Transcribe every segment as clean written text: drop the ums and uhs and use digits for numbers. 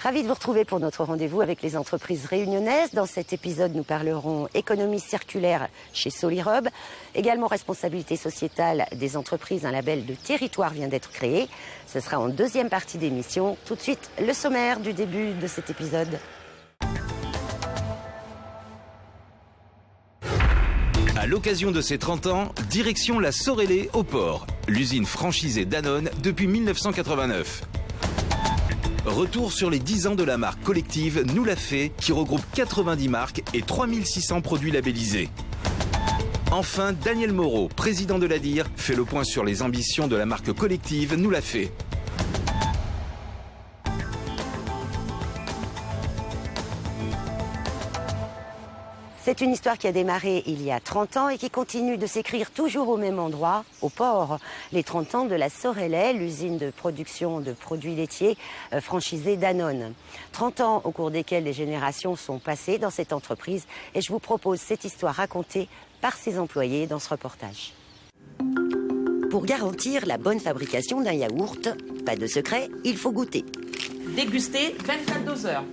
Ravi de vous retrouver pour notre rendez-vous avec les entreprises réunionnaises. Dans cet épisode, nous parlerons économie circulaire chez Solirob. Également responsabilité sociétale des entreprises. Un label de territoire vient d'être créé. Ce sera en deuxième partie d'émission. Tout de suite, le sommaire du début de cet épisode. À l'occasion de ses 30 ans, direction la Sorellet au port, l'usine franchisée Danone depuis 1989. Retour sur les 10 ans de la marque collective Nous l'a fait, qui regroupe 90 marques et 3600 produits labellisés. Enfin, Daniel Moreau, président de l'ADIR, fait le point sur les ambitions de la marque collective Nous l'a fait. C'est une histoire qui a démarré il y a 30 ans et qui continue de s'écrire toujours au même endroit, au port. Les 30 ans de la Sorellet, l'usine de production de produits laitiers franchisée Danone. 30 ans au cours desquels les générations sont passées dans cette entreprise et je vous propose cette histoire racontée par ses employés dans ce reportage. Pour garantir la bonne fabrication d'un yaourt, pas de secret, il faut goûter. Déguster 24 doseurs.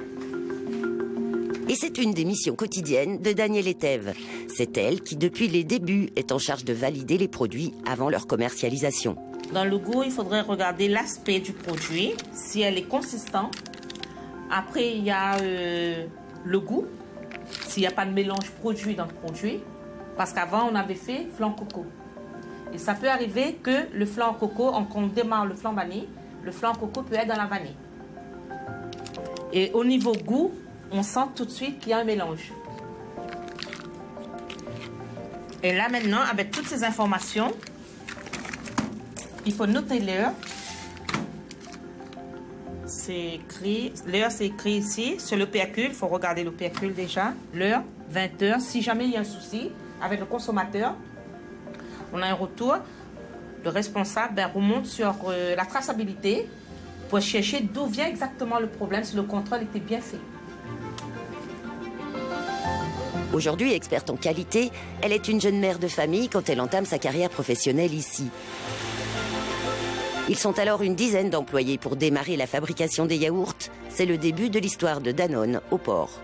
Et c'est une des missions quotidiennes de Danielle Etève. C'est elle qui, depuis les débuts, est en charge de valider les produits avant leur commercialisation. Dans le goût, il faudrait regarder l'aspect du produit, si elle est consistante. Après, il y a le goût, s'il n'y a pas de mélange produit dans le produit. Parce qu'avant, on avait fait flan coco. Et ça peut arriver que le flan coco, quand on démarre le flan vanille, le flan coco peut être dans la vanille. Et au niveau goût, on sent tout de suite qu'il y a un mélange. Et là maintenant, avec toutes ces informations, il faut noter l'heure. L'heure c'est écrit ici, sur le pécule, il faut regarder le pécule déjà. L'heure, 20 heures, si jamais il y a un souci avec le consommateur, on a un retour. Le responsable remonte sur la traçabilité pour chercher d'où vient exactement le problème, si le contrôle était bien fait. Aujourd'hui experte en qualité, elle est une jeune mère de famille quand elle entame sa carrière professionnelle ici. Ils sont alors une dizaine d'employés pour démarrer la fabrication des yaourts. C'est le début de l'histoire de Danone au port.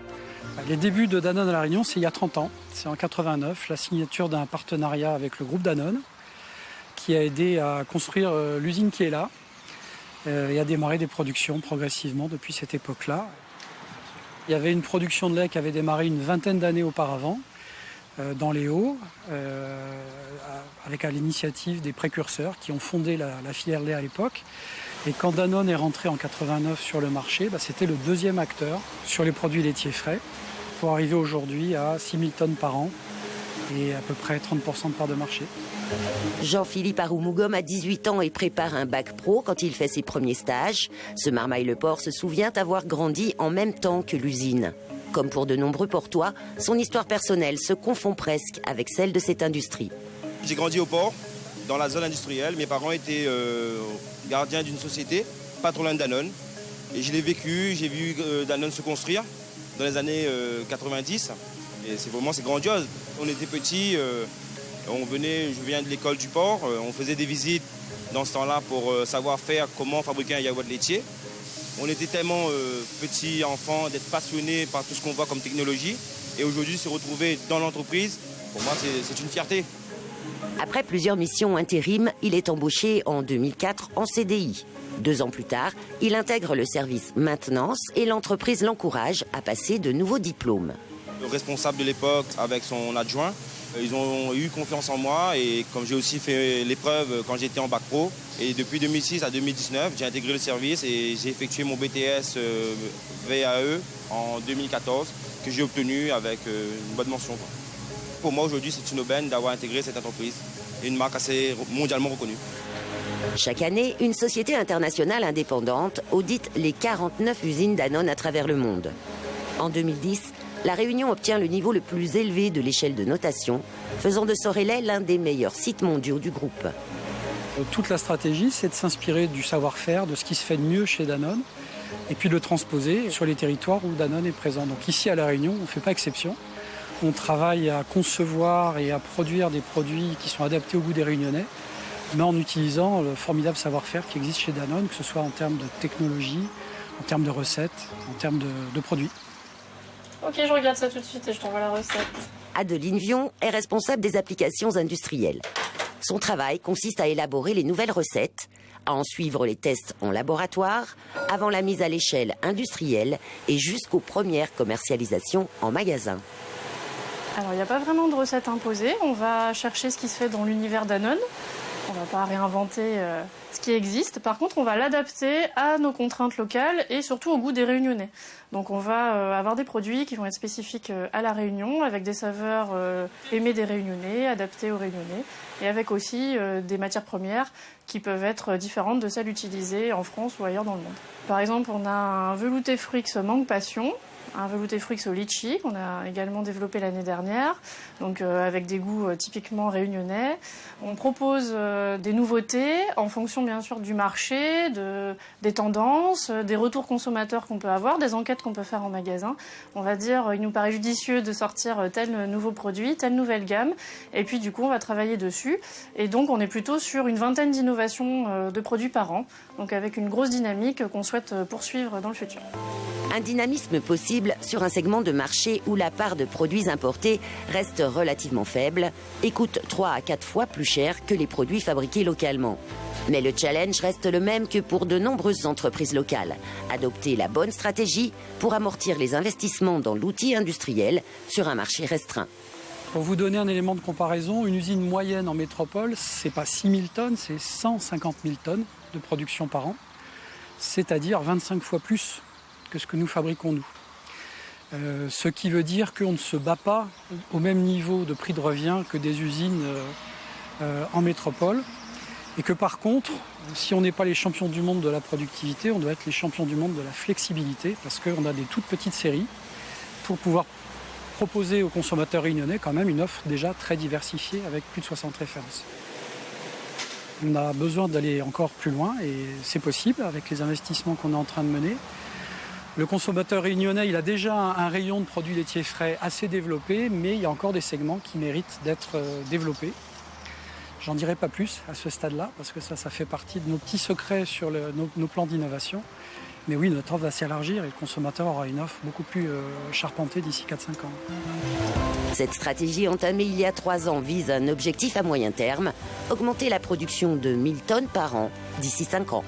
Les débuts de Danone à La Réunion, c'est il y a 30 ans. C'est en 89, la signature d'un partenariat avec le groupe Danone qui a aidé à construire l'usine qui est là et à démarrer des productions progressivement depuis cette époque-là. Il y avait une production de lait qui avait démarré une vingtaine d'années auparavant, dans les Hauts, avec à l'initiative des précurseurs qui ont fondé la filière lait à l'époque. Et quand Danone est rentré en 89 sur le marché, c'était le deuxième acteur sur les produits laitiers frais, pour arriver aujourd'hui à 6000 tonnes par an et à peu près 30% de part de marché. Jean-Philippe Aroumougoum a 18 ans et prépare un bac pro quand il fait ses premiers stages. Ce Marmaille-le-Port se souvient avoir grandi en même temps que l'usine. Comme pour de nombreux portois, son histoire personnelle se confond presque avec celle de cette industrie. J'ai grandi au port, dans la zone industrielle. Mes parents étaient gardiens d'une société, pas trop loin de Danone. Et je l'ai vécu, j'ai vu Danone se construire dans les années 90. Et c'est grandiose. On était petits. Je viens de l'école du port, on faisait des visites dans ce temps-là pour savoir faire comment fabriquer un yaourt laitier. On était tellement petits enfants d'être passionnés par tout ce qu'on voit comme technologie. Et aujourd'hui, se retrouver dans l'entreprise, pour moi, c'est une fierté. Après plusieurs missions intérim, il est embauché en 2004 en CDI. 2 ans plus tard, il intègre le service maintenance et l'entreprise l'encourage à passer de nouveaux diplômes. Le responsable de l'époque, avec son adjoint, ils ont eu confiance en moi et comme j'ai aussi fait l'épreuve quand j'étais en bac pro. Et depuis 2006 à 2019, j'ai intégré le service et j'ai effectué mon BTS VAE en 2014 que j'ai obtenu avec une bonne mention. Pour moi aujourd'hui, c'est une aubaine d'avoir intégré cette entreprise et une marque assez mondialement reconnue. Chaque année, une société internationale indépendante audite les 49 usines Danone à travers le monde. En 2010, La Réunion obtient le niveau le plus élevé de l'échelle de notation, faisant de Sorellet l'un des meilleurs sites mondiaux du groupe. Toute la stratégie, c'est de s'inspirer du savoir-faire, de ce qui se fait de mieux chez Danone, et puis de le transposer sur les territoires où Danone est présent. Donc ici à La Réunion, on ne fait pas exception. On travaille à concevoir et à produire des produits qui sont adaptés au goût des Réunionnais, mais en utilisant le formidable savoir-faire qui existe chez Danone, que ce soit en termes de technologie, en termes de recettes, en termes de produits. Ok, je regarde ça tout de suite et je t'envoie la recette. Adeline Vion est responsable des applications industrielles. Son travail consiste à élaborer les nouvelles recettes, à en suivre les tests en laboratoire, avant la mise à l'échelle industrielle et jusqu'aux premières commercialisations en magasin. Alors, il n'y a pas vraiment de recette imposée. On va chercher ce qui se fait dans l'univers Danone. On ne va pas réinventer ce qui existe. Par contre, on va l'adapter à nos contraintes locales et surtout au goût des Réunionnais. Donc, on va avoir des produits qui vont être spécifiques à la Réunion, avec des saveurs aimées des Réunionnais, adaptées aux Réunionnais, et avec aussi des matières premières qui peuvent être différentes de celles utilisées en France ou ailleurs dans le monde. Par exemple, on a un velouté fruits mangue passion, un velouté fruits au litchi qu'on a également développé l'année dernière, donc avec des goûts typiquement réunionnais. On propose des nouveautés en fonction bien sûr du marché, des tendances, des retours consommateurs qu'on peut avoir, des enquêtes qu'on peut faire en magasin. On va dire, il nous paraît judicieux de sortir tel nouveau produit, telle nouvelle gamme, et puis du coup on va travailler dessus. Et donc on est plutôt sur une vingtaine d'innovations de produits par an, donc avec une grosse dynamique qu'on souhaite poursuivre dans le futur. Un dynamisme possible sur un segment de marché où la part de produits importés reste relativement faible et coûte 3 à 4 fois plus cher que les produits fabriqués localement. Mais le challenge reste le même que pour de nombreuses entreprises locales. Adopter la bonne stratégie pour amortir les investissements dans l'outil industriel sur un marché restreint. Pour vous donner un élément de comparaison, une usine moyenne en métropole, c'est pas 6 000 tonnes, c'est 150 000 tonnes de production par an, c'est-à-dire 25 fois plus que ce que nous fabriquons nous. Ce qui veut dire qu'on ne se bat pas au même niveau de prix de revient que des usines en métropole, et que par contre, si on n'est pas les champions du monde de la productivité, on doit être les champions du monde de la flexibilité, parce qu'on a des toutes petites séries pour pouvoir proposer aux consommateurs réunionnais quand même une offre déjà très diversifiée avec plus de 60 références. On a besoin d'aller encore plus loin et c'est possible avec les investissements qu'on est en train de mener. Le consommateur réunionnais, il a déjà un rayon de produits laitiers frais assez développé, mais il y a encore des segments qui méritent d'être développés. J'en dirai pas plus à ce stade-là, parce que ça fait partie de nos petits secrets sur nos plans d'innovation. Mais oui, notre offre va s'élargir et le consommateur aura une offre beaucoup plus charpentée d'ici 4-5 ans. Cette stratégie entamée il y a 3 ans vise un objectif à moyen terme, augmenter la production de 1000 tonnes par an d'ici 5 ans.